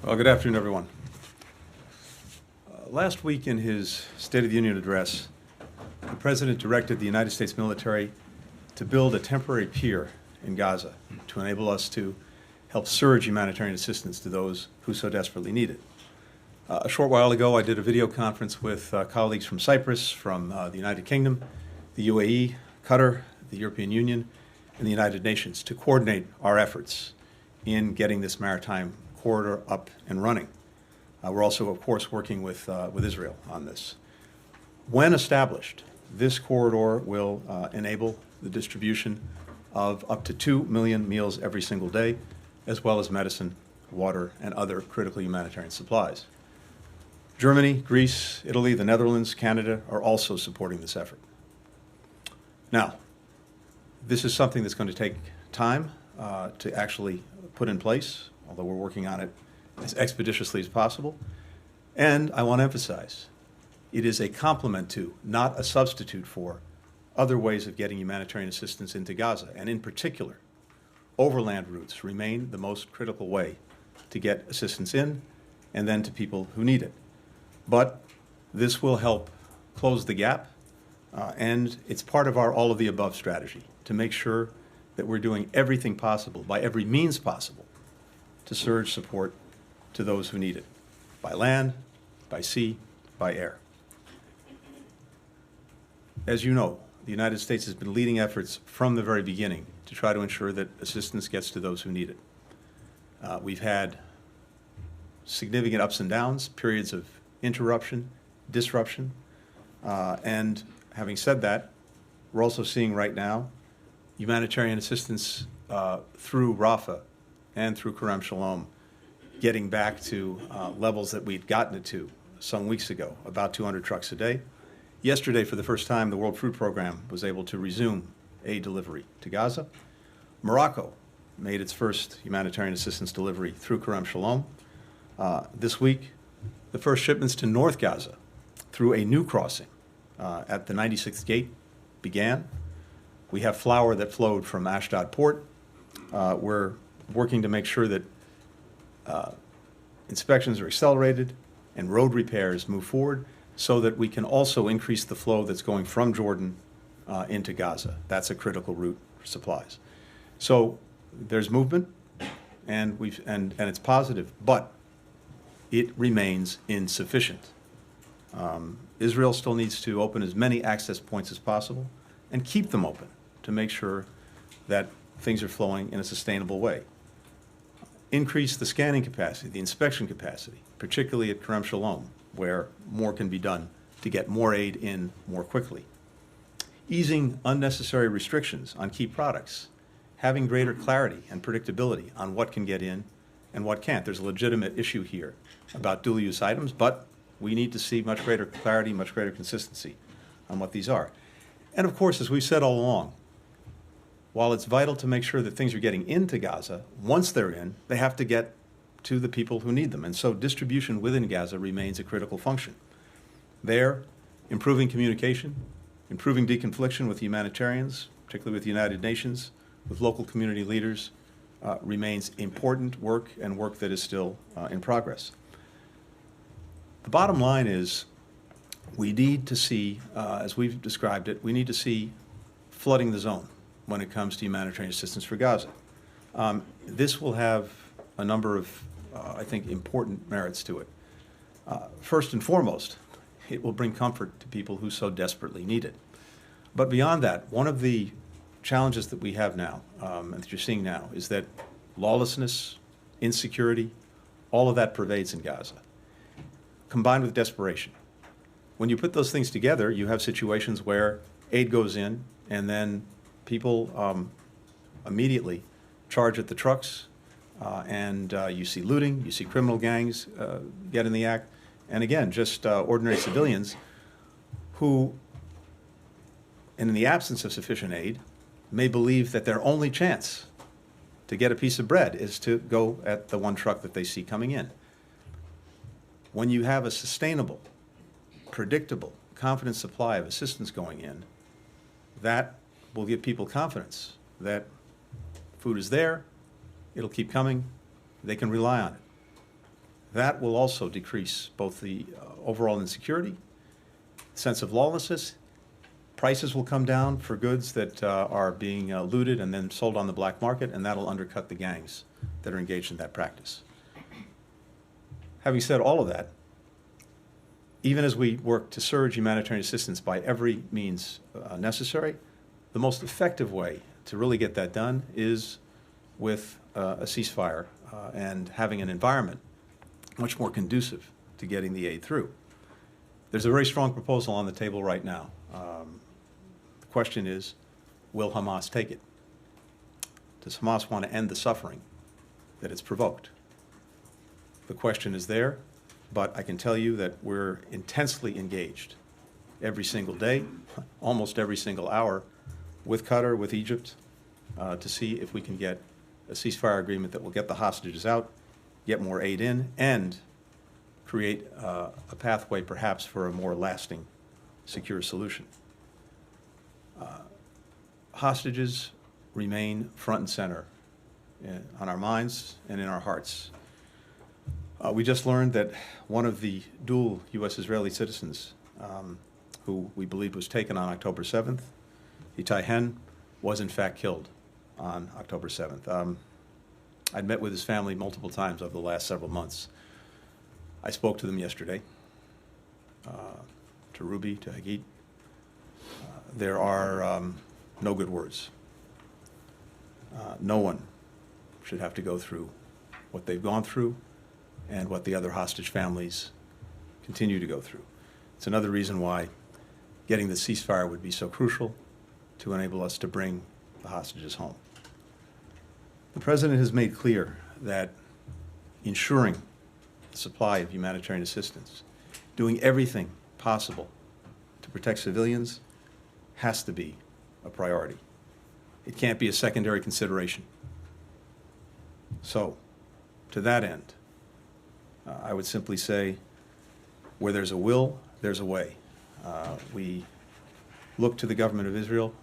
Well, good afternoon, everyone. Last week in his State of the Union address, the President directed the United States military to build a temporary pier in Gaza to enable us to help surge humanitarian assistance to those who so desperately need it. A short while ago, I did a video conference with colleagues from Cyprus, from the United Kingdom, the UAE, Qatar, the European Union, and the United Nations to coordinate our efforts in getting this maritime corridor up and running. We're also, of course, working with Israel on this. When established, this corridor will enable the distribution of up to 2 million meals every single day, as well as medicine, water, and other critical humanitarian supplies. Germany, Greece, Italy, the Netherlands, Canada are also supporting this effort. Now, this is something that's going to take time to actually put in place, although we're working on it as expeditiously as possible. And I want to emphasize, it is a complement to, not a substitute for, other ways of getting humanitarian assistance into Gaza. And in particular, overland routes remain the most critical way to get assistance in and then to people who need it. But this will help close the gap, and it's part of our all-of-the-above strategy to make sure that we're doing everything possible, by every means possible, to surge support to those who need it, by land, by sea, by air. As you know, the United States has been leading efforts from the very beginning to try to ensure that assistance gets to those who need it. We've had significant ups and downs, periods of interruption, disruption, and having said that, we're also seeing right now humanitarian assistance through Rafah and through Kerem Shalom getting back to levels that we'd gotten it to some weeks ago, about 200 trucks a day. Yesterday, for the first time, the World Food Program was able to resume aid delivery to Gaza. Morocco made its first humanitarian assistance delivery through Kerem Shalom. This week, the first shipments to North Gaza through a new crossing at the 96th gate began. We have flour that flowed from Ashdod port. We're working to make sure that inspections are accelerated and road repairs move forward so that we can also increase the flow that's going from Jordan into Gaza. That's a critical route for supplies. So there's movement, and it's positive, but it remains insufficient. Israel still needs to open as many access points as possible and keep them open to make sure that things are flowing in a sustainable way. Increase the scanning capacity, the inspection capacity, particularly at Kerem Shalom, where more can be done to get more aid in more quickly. Easing unnecessary restrictions on key products, having greater clarity and predictability on what can get in and what can't. There's a legitimate issue here about dual-use items, but we need to see much greater clarity, much greater consistency on what these are. And of course, as we've said all along, while it's vital to make sure that things are getting into Gaza, once they're in, they have to get to the people who need them. And so distribution within Gaza remains a critical function. There, improving communication, improving deconfliction with humanitarians, particularly with the United Nations, with local community leaders, remains important work and work that is still in progress. The bottom line is we need to see, as we've described it, we need to see flooding the zone when it comes to humanitarian assistance for Gaza. This will have a number of, I think, important merits to it. First and foremost, it will bring comfort to people who so desperately need it. But beyond that, one of the challenges that we have now, and that you're seeing now, is that lawlessness, insecurity, all of that pervades in Gaza, combined with desperation. When you put those things together, you have situations where aid goes in and then people immediately charge at the trucks, and you see looting, you see criminal gangs get in the act, and again, just ordinary civilians who, in the absence of sufficient aid, may believe that their only chance to get a piece of bread is to go at the one truck that they see coming in. When you have a sustainable, predictable, confident supply of assistance going in, that will give people confidence that food is there, it'll keep coming, they can rely on it. that will also decrease both the overall insecurity, sense of lawlessness. Prices will come down for goods that are being looted and then sold on the black market, and that'll undercut the gangs that are engaged in that practice. Having said all of that, even as we work to surge humanitarian assistance by every means necessary, the most effective way to really get that done is with a ceasefire and having an environment much more conducive to getting the aid through. There's a very strong proposal on the table right now. The question is, will Hamas take it? Does Hamas want to end the suffering that it's provoked? The question is there, but I can tell you that we're intensely engaged every single day, almost every single hour, with Qatar, with Egypt, to see if we can get a ceasefire agreement that will get the hostages out, get more aid in, and create a pathway perhaps for a more lasting, secure solution. Hostages remain front and center on our minds and in our hearts. We just learned that one of the dual U.S. Israeli citizens who we believed was taken on October 7th, Itai Hen, was in fact killed on October 7th. I'd met with his family multiple times over the last several months. I spoke to them yesterday, to Ruby, to Hagit. There are no good words. No one should have to go through what they've gone through and what the other hostage families continue to go through. It's another reason why getting the ceasefire would be so crucial to enable us to bring the hostages home. The President has made clear that ensuring the supply of humanitarian assistance, doing everything possible to protect civilians, has to be a priority. It can't be a secondary consideration. So, to that end, I would simply say, where there's a will, there's a way. We look to the government of Israel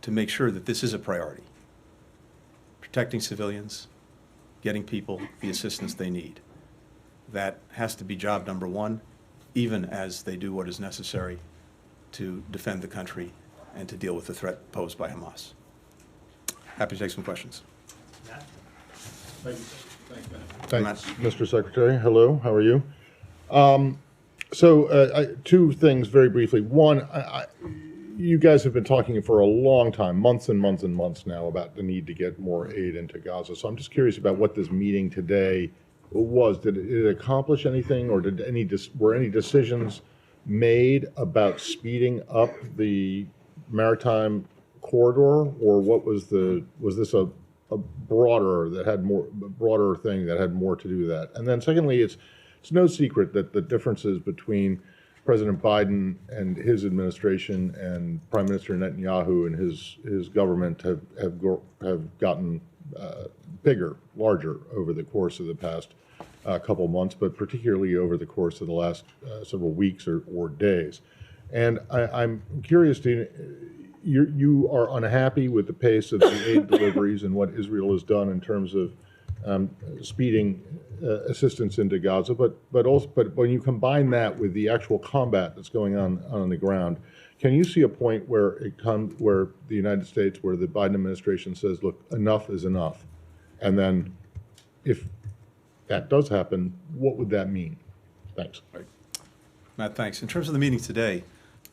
to make sure that this is a priority. Protecting civilians, getting people the assistance they need. That has to be job number one, even as they do what is necessary to defend the country and to deal with the threat posed by Hamas. Happy to take some questions. Thank you. Thanks, Mr. Secretary. Hello, how are you? Two things very briefly. One, you guys have been talking for a long time, months and months and months now, about the need to get more aid into Gaza. So I'm just curious about what this meeting today was. Did it accomplish anything, or were any decisions made about speeding up the maritime corridor, or was this a broader thing that had more to do with that? And then secondly, it's no secret that the differences between President Biden and his administration and Prime Minister Netanyahu and his government have gotten bigger, larger over the course of the past couple months, but particularly over the course of the last several weeks or days. And I'm curious you are unhappy with the pace of the aid deliveries and what Israel has done in terms of speeding assistance into Gaza, but when you combine that with the actual combat that's going on the ground, can you see a point where where the United States, where the Biden administration says, look, enough is enough? And then if that does happen, what would that mean? Thanks. Right. Matt, thanks. In terms of the meeting today,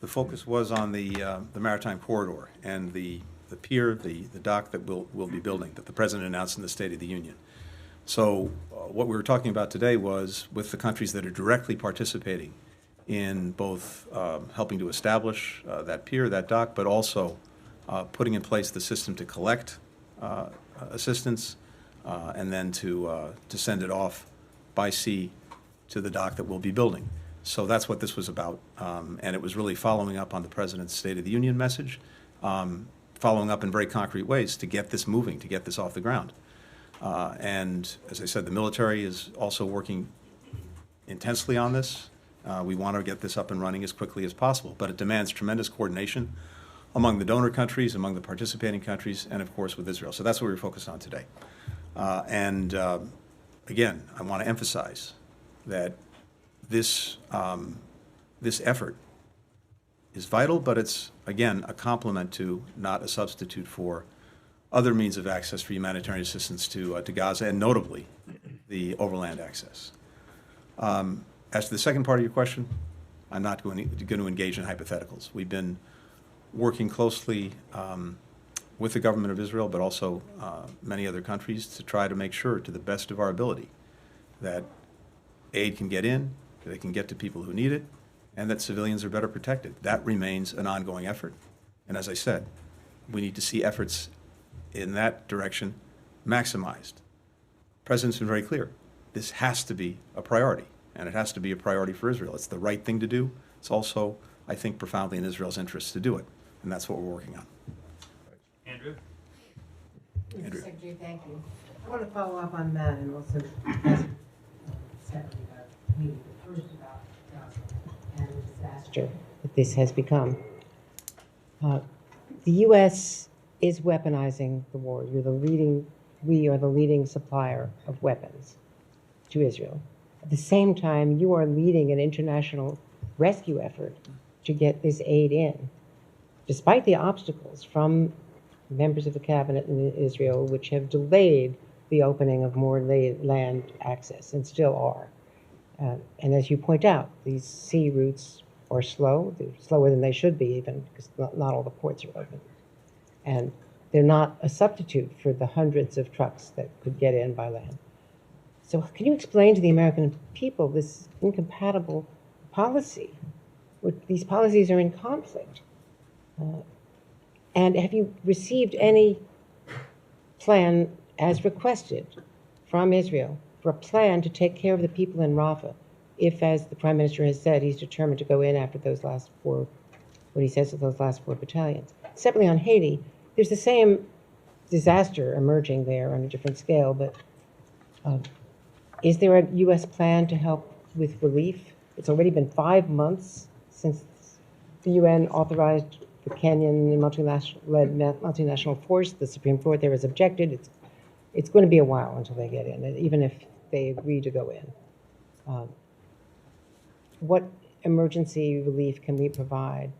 the focus was on the maritime corridor and the pier, the dock that we'll be building, that the President announced in the State of the Union. So what we were talking about today was with the countries that are directly participating in both helping to establish that pier, that dock, but also putting in place the system to collect assistance and then to send it off by sea to the dock that we'll be building. So that's what this was about, and it was really following up on the President's State of the Union message, following up in very concrete ways to get this moving, to get this off the ground. And as I said, the military is also working intensely on this. We want to get this up and running as quickly as possible, but it demands tremendous coordination among the donor countries, among the participating countries, and of course with Israel. So that's what we're focused on today. Again, I want to emphasize that this, this effort is vital, but it's, again, a complement to, not a substitute for, other means of access for humanitarian assistance to Gaza, and notably the overland access. As to the second part of your question, I'm not going to engage in hypotheticals. We've been working closely with the government of Israel, but also many other countries, to try to make sure, to the best of our ability, that aid can get in, that it can get to people who need it, and that civilians are better protected. That remains an ongoing effort. And as I said, we need to see efforts in that direction maximized. The President's been very clear. This has to be a priority, and it has to be a priority for Israel. It's the right thing to do. It's also, I think, profoundly in Israel's interest to do it, and that's what we're working on. Andrew? Andrew. Secretary, thank you. I want to follow up on that and also ask separately about Haiti, but first about Gaza and the disaster that this has become. The U.S. is weaponizing the war. We are the leading supplier of weapons to Israel. At the same time, you are leading an international rescue effort to get this aid in, despite the obstacles from members of the cabinet in Israel, which have delayed the opening of more land access, and still are. And as you point out, these sea routes are slow. They're slower than they should be, even, because not all the ports are open. And they're not a substitute for the hundreds of trucks that could get in by land. So can you explain to the American people this incompatible policy? These policies are in conflict. And have you received any plan, as requested, from Israel for a plan to take care of the people in Rafah, if, as the Prime Minister has said, he's determined to go in after those last four, what he says of those last 4 battalions? Separately, on Haiti, there's the same disaster emerging there on a different scale, but is there a U.S. plan to help with relief? It's already been 5 months since the UN authorized the Kenyan multinational force. The Supreme Court there has objected. It's going to be a while until they get in, even if they agree to go in. What emergency relief can we provide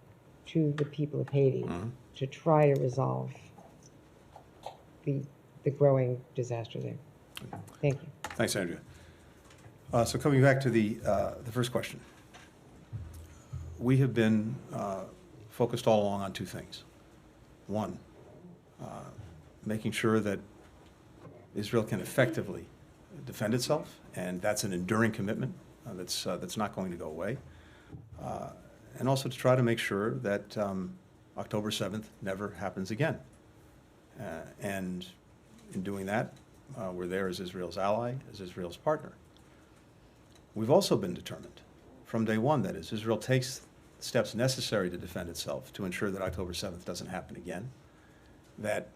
to the people of Haiti to try to resolve the growing disaster there? Thank you. Thanks, Andrea. So coming back to the first question, we have been focused all along on 2 things. One, making sure that Israel can effectively defend itself, and that's an enduring commitment that's not going to go away. And also to try to make sure that October 7th never happens again. And in doing that, we're there as Israel's ally, as Israel's partner. We've also been determined from day one, that as Israel takes steps necessary to defend itself, to ensure that October 7th doesn't happen again, that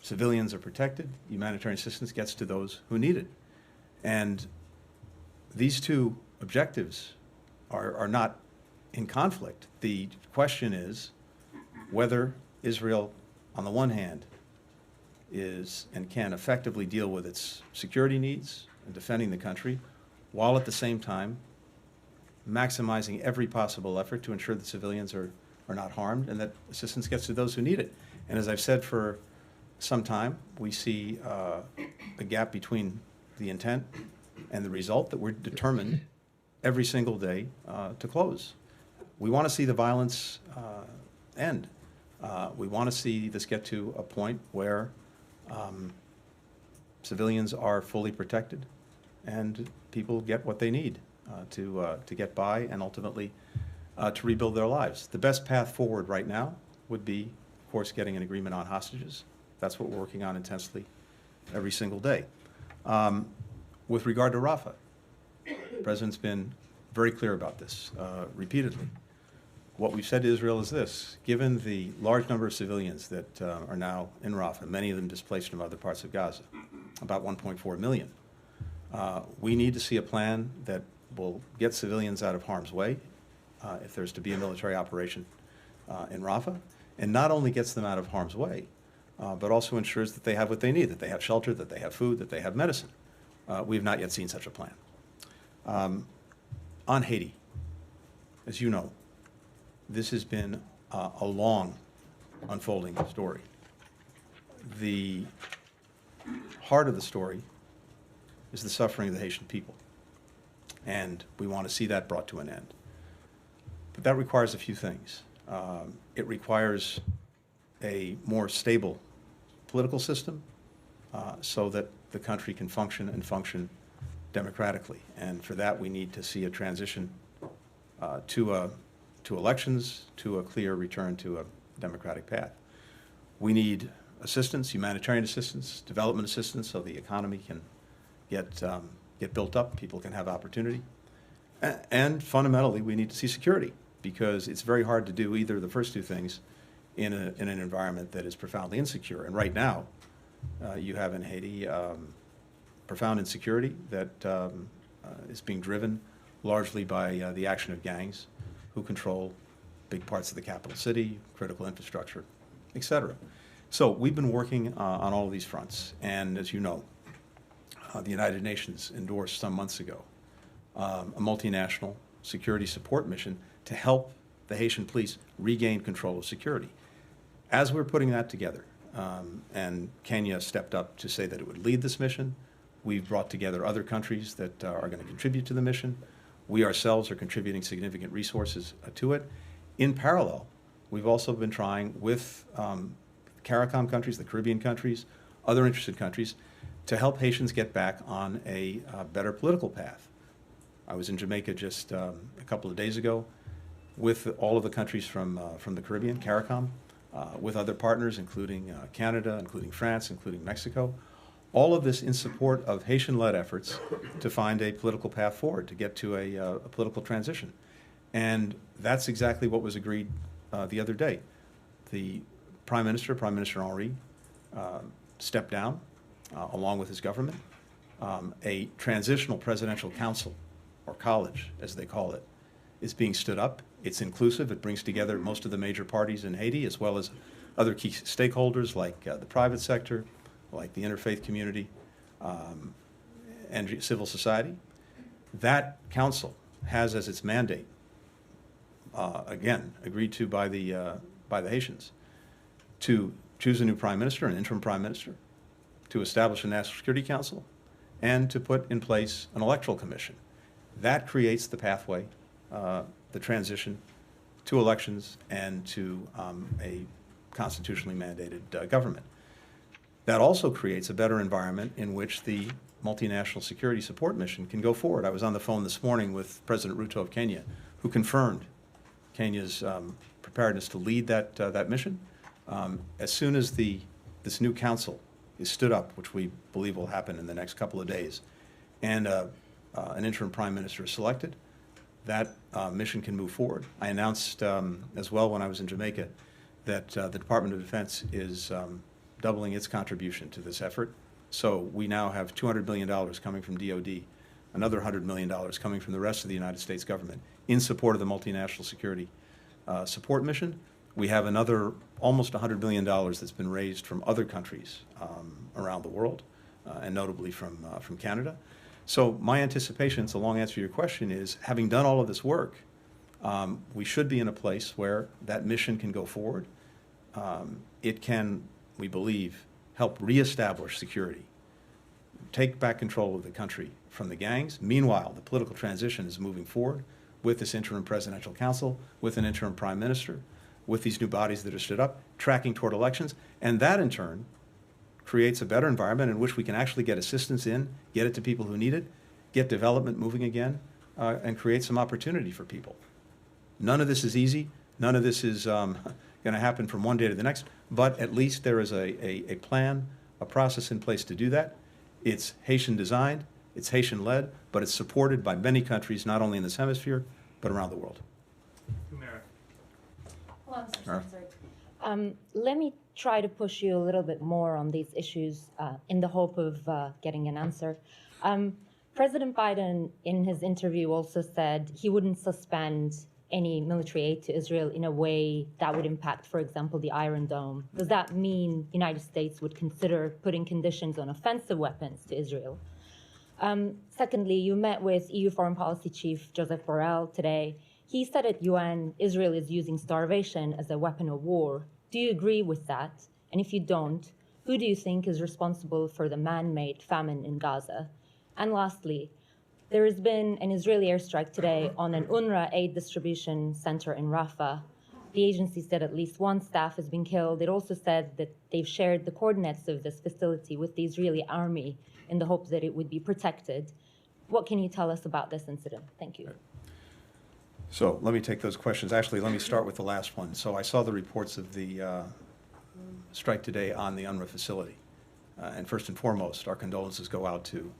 civilians are protected, humanitarian assistance gets to those who need it. And these 2 objectives are not in conflict. The question is whether Israel, on the one hand, is and can effectively deal with its security needs and defending the country, while at the same time maximizing every possible effort to ensure that civilians are not harmed and that assistance gets to those who need it. And as I've said for some time, we see a gap between the intent and the result that we're determined every single day to close. We want to see the violence end. We want to see this get to a point where civilians are fully protected and people get what they need to get by and ultimately to rebuild their lives. The best path forward right now would be, of course, getting an agreement on hostages. That's what we're working on intensely every single day. With regard to Rafah, the President's been very clear about this repeatedly. What we've said to Israel is this: given the large number of civilians that are now in Rafah, many of them displaced from other parts of Gaza, about 1.4 million, we need to see a plan that will get civilians out of harm's way if there's to be a military operation in Rafah, and not only gets them out of harm's way, but also ensures that they have what they need, that they have shelter, that they have food, that they have medicine. We have not yet seen such a plan. On Haiti, as you know, this has been a long unfolding story. The heart of the story is the suffering of the Haitian people, and we want to see that brought to an end. But that requires a few things. It requires a more stable political system so that the country can function and function democratically. And for that, we need to see a transition to elections, to a clear return to a democratic path. We need assistance, humanitarian assistance, development assistance, so the economy can get built up, people can have opportunity. And fundamentally, we need to see security, because it's very hard to do either of the first two things in an environment that is profoundly insecure. And right now, you have in Haiti profound insecurity that is being driven largely by the action of gangs who control big parts of the capital city, critical infrastructure, et cetera. So we've been working on all of these fronts. And as you know, the United Nations endorsed some months ago a multinational security support mission to help the Haitian police regain control of security. As we're putting that together, and Kenya stepped up to say that it would lead this mission, we've brought together other countries that are going to contribute to the mission. We ourselves are contributing significant resources to it. In parallel, we've also been trying with CARICOM countries, the Caribbean countries, other interested countries, to help Haitians get back on a better political path. I was in Jamaica just a couple of days ago with all of the countries from the Caribbean, CARICOM, with other partners, including Canada, including France, including Mexico. All of this in support of Haitian-led efforts to find a political path forward, to get to a political transition. And that's exactly what was agreed the other day. The Prime Minister Henry, stepped down along with his government. A transitional presidential council, or college, as they call it, is being stood up. It's inclusive. It brings together most of the major parties in Haiti, as well as other key stakeholders like the private sector, like the interfaith community, and civil society. That council has as its mandate, again, agreed to by the Haitians, to choose a new prime minister, an interim prime minister, to establish a National Security Council, and to put in place an electoral commission. That creates the pathway, the transition to elections and to a constitutionally mandated government. That also creates a better environment in which the multinational security support mission can go forward. I was on the phone this morning with President Ruto of Kenya, who confirmed Kenya's preparedness to lead that mission. As soon as this new council is stood up, which we believe will happen in the next couple of days, and an interim prime minister is selected, that mission can move forward. I announced as well when I was in Jamaica that the Department of Defense is doubling its contribution to this effort. So we now have $200 million coming from DOD, another $100 million coming from the rest of the United States government in support of the multinational security support mission. We have another almost $100 million that's been raised from other countries around the world, and notably from Canada. So my anticipation, it's a long answer to your question, is having done all of this work, we should be in a place where that mission can go forward. It can, we believe, help reestablish security, take back control of the country from the gangs. Meanwhile, the political transition is moving forward with this interim presidential council, with an interim prime minister, with these new bodies that are stood up, tracking toward elections. And that, in turn, creates a better environment in which we can actually get assistance in, get it to people who need it, get development moving again, and create some opportunity for people. None of this is easy. None of this is going to happen from one day to the next, but at least there is a plan, a process in place to do that. It's Haitian designed, it's Haitian led, but it's supported by many countries, not only in this hemisphere, but around the world. Hello, Mr. Secretary. Let me try to push you a little bit more on these issues in the hope of getting an answer. President Biden, in his interview, also said he wouldn't suspend any military aid to Israel in a way that would impact, for example, the Iron Dome. Does that mean the United States would consider putting conditions on offensive weapons to Israel? Secondly, you met with EU Foreign Policy Chief Joseph Borrell today. He said at UN, Israel is using starvation as a weapon of war. Do you agree with that? And if you don't, who do you think is responsible for the man-made famine in Gaza? And lastly, there has been an Israeli airstrike today on an UNRWA aid distribution center in Rafah. The agency said at least one staff has been killed. It also said that they've shared the coordinates of this facility with the Israeli army in the hope that it would be protected. What can you tell us about this incident? Thank you. So let me take those questions. Actually, let me start with the last one. So I saw the reports of the strike today on the UNRWA facility. And first and foremost, our condolences go out to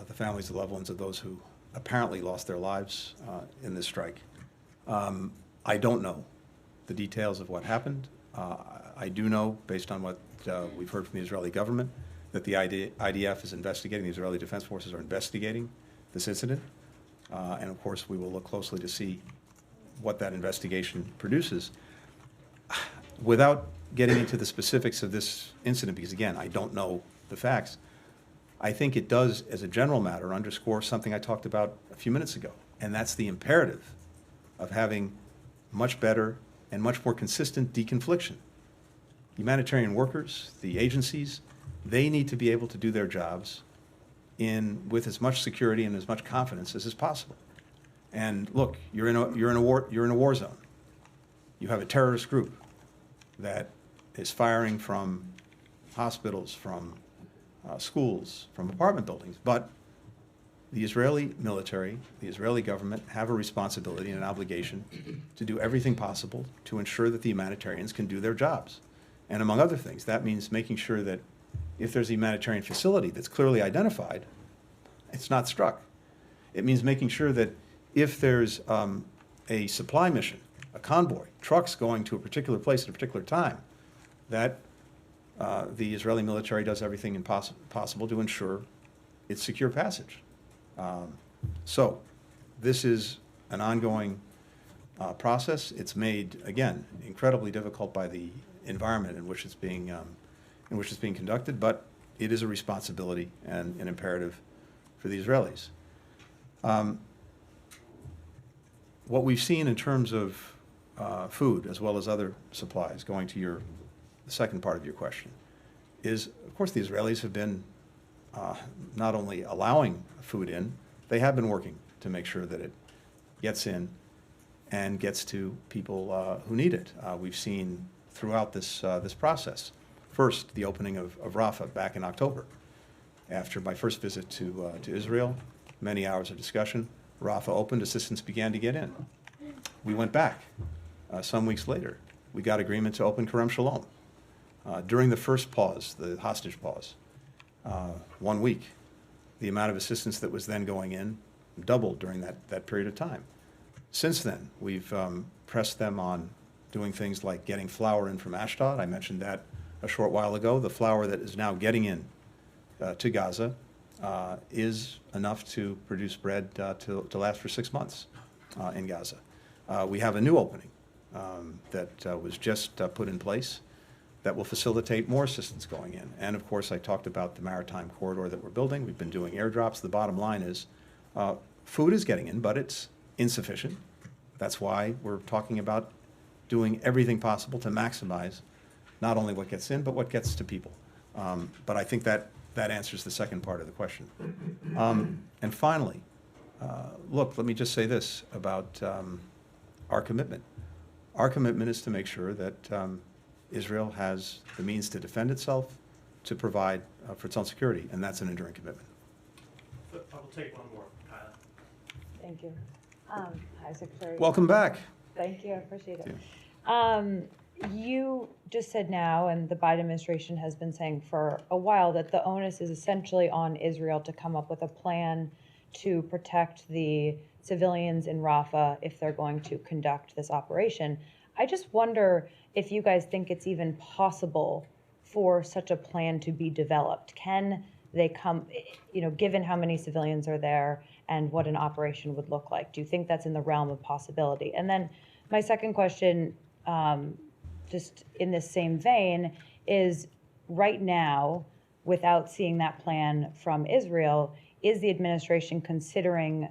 the families and loved ones of those who apparently lost their lives in this strike. I don't know the details of what happened. I do know, based on what we've heard from the Israeli government, that the IDF is investigating, the Israeli Defense Forces are investigating this incident. And of course, we will look closely to see what that investigation produces. Without getting into the specifics of this incident, because again, I don't know the facts, I think it does, as a general matter, underscore something I talked about a few minutes ago, and that's the imperative of having much better and much more consistent deconfliction. Humanitarian workers, the agencies, they need to be able to do their jobs with as much security and as much confidence as is possible. And look, you're in a war zone. You have a terrorist group that is firing from hospitals, from schools, from apartment buildings. But the Israeli military, the Israeli government have a responsibility and an obligation to do everything possible to ensure that the humanitarians can do their jobs. And among other things, that means making sure that if there's a humanitarian facility that's clearly identified, it's not struck. It means making sure that if there's a supply mission, a convoy, trucks going to a particular place at a particular time, that the Israeli military does everything possible to ensure its secure passage. So this is an ongoing process. It's made, again, incredibly difficult by the environment in which it's being conducted, but it is a responsibility and an imperative for the Israelis. What we've seen in terms of food, as well as other supplies, going to the second part of your question, is, of course, the Israelis have been not only allowing food in, they have been working to make sure that it gets in and gets to people who need it. We've seen throughout this process, first, the opening of Rafah back in October. After my first visit to Israel, many hours of discussion, Rafah opened, assistance began to get in. We went back some weeks later. We got agreement to open Kerem Shalom. During the first pause, the hostage pause, 1 week, the amount of assistance that was then going in doubled during that period of time. Since then, we've pressed them on doing things like getting flour in from Ashdod. I mentioned that a short while ago. The flour that is now getting in to Gaza is enough to produce bread to last for 6 months in Gaza. We have a new opening that was just put in place that will facilitate more assistance going in. And of course, I talked about the maritime corridor that we're building. We've been doing airdrops. The bottom line is food is getting in, but it's insufficient. That's why we're talking about doing everything possible to maximize not only what gets in, but what gets to people. But I think that answers the second part of the question. And finally, look, let me just say this about our commitment. Our commitment is to make sure that Israel has the means to defend itself, to provide for its own security, and that's an enduring commitment. I will take one more, Kyla. Thank you. Hi, Secretary. Welcome back. Thank you. I appreciate it. Yeah. You just said now, and the Biden administration has been saying for a while, that the onus is essentially on Israel to come up with a plan to protect the civilians in Rafah if they're going to conduct this operation. I just wonder if you guys think it's even possible for such a plan to be developed. Can they come, given how many civilians are there and what an operation would look like? Do you think that's in the realm of possibility? And then my second question, just in this same vein, is right now, without seeing that plan from Israel, is the administration considering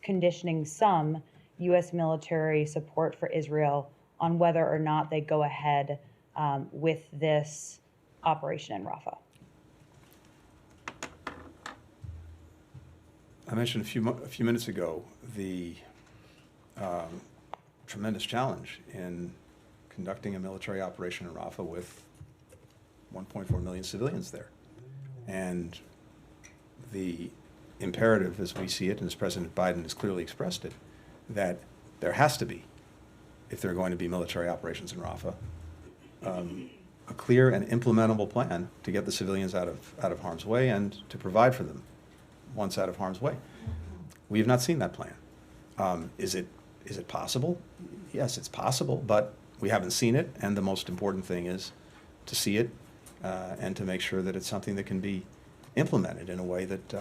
conditioning some U.S. military support for Israel on whether or not they go ahead with this operation in Rafah? I mentioned a few minutes ago the tremendous challenge in conducting a military operation in Rafah with 1.4 million civilians there. And the imperative, as we see it, and as President Biden has clearly expressed it, that there has to be, if there are going to be military operations in Rafah, a clear and implementable plan to get the civilians out of harm's way and to provide for them once out of harm's way. We have not seen that plan. Is it possible? Yes, it's possible, but we haven't seen it, and the most important thing is to see it and to make sure that it's something that can be implemented in a way that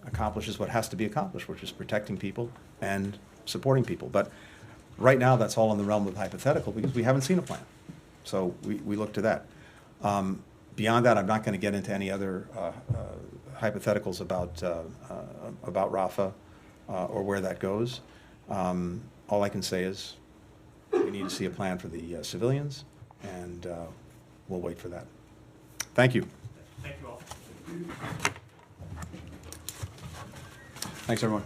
accomplishes what has to be accomplished, which is protecting people and supporting people. But right now, that's all in the realm of hypothetical because we haven't seen a plan. So we look to that. Beyond that, I'm not going to get into any other hypotheticals about Rafah or where that goes. All I can say is we need to see a plan for the civilians, and we'll wait for that. Thank you. Thank you all. Thanks, everyone.